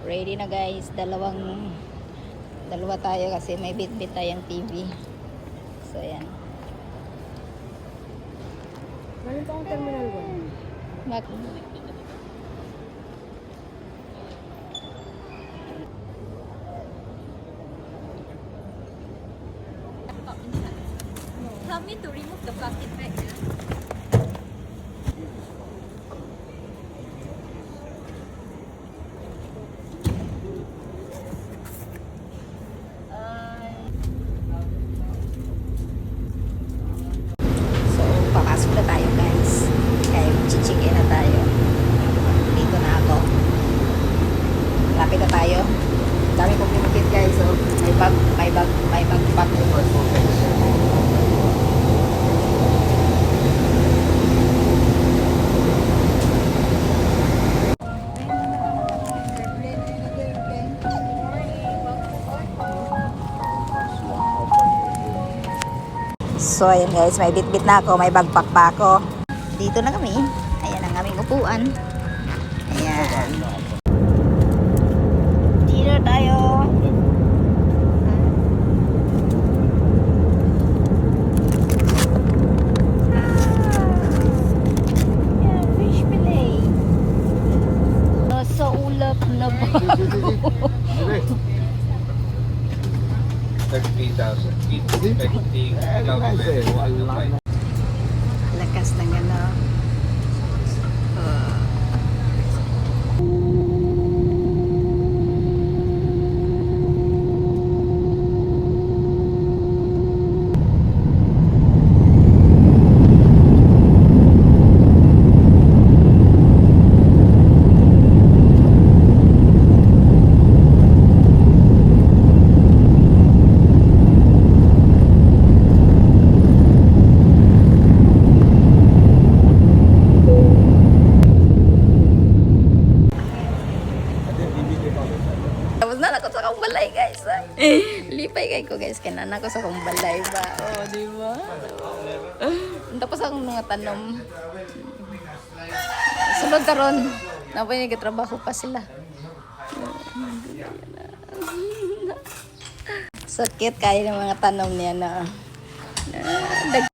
Ready na guys. Dalawa tayo kasi may bit-bit tayong TV. So ayan. Galing pa ang Terminal 1. Mak Help me to remove the plastic bag. So, papasok na tayo guys. Kaya chichikin na tayo. Dito na ako. Lapit na tayo. Dami kong pinukit guys. So, may bag pack. So, ayan guys, may bit-bit na ako, may bagpak pa ako. Dito na kami. Ayan ang aming upuan. Ayan. Dito tayo. Ayan, fish fillet. Nasa ulap na ba? 30,000. Expecting Lakas ng ano. Tapos na ako sa akong balay guys. Lipay kay ko guys. Kanan ako sa akong balay ba. Oh, di ba? Tapos akong mga tanom. Sunod karon. Napay nagtrabaho pa sila. Sakit kaya ng mga tanom niya na